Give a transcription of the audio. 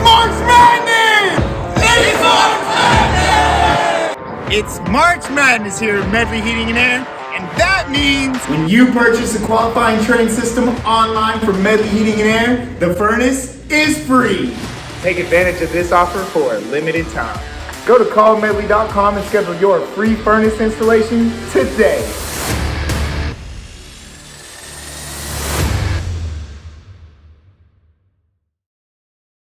March Madness! It's March Madness! It's March Madness here at Medley Heating and Air, and that means when you purchase a qualifying training system online from Medley Heating and Air, the furnace is free. Take advantage of this offer for a limited time. Go to callmedley.com and schedule your free furnace installation today.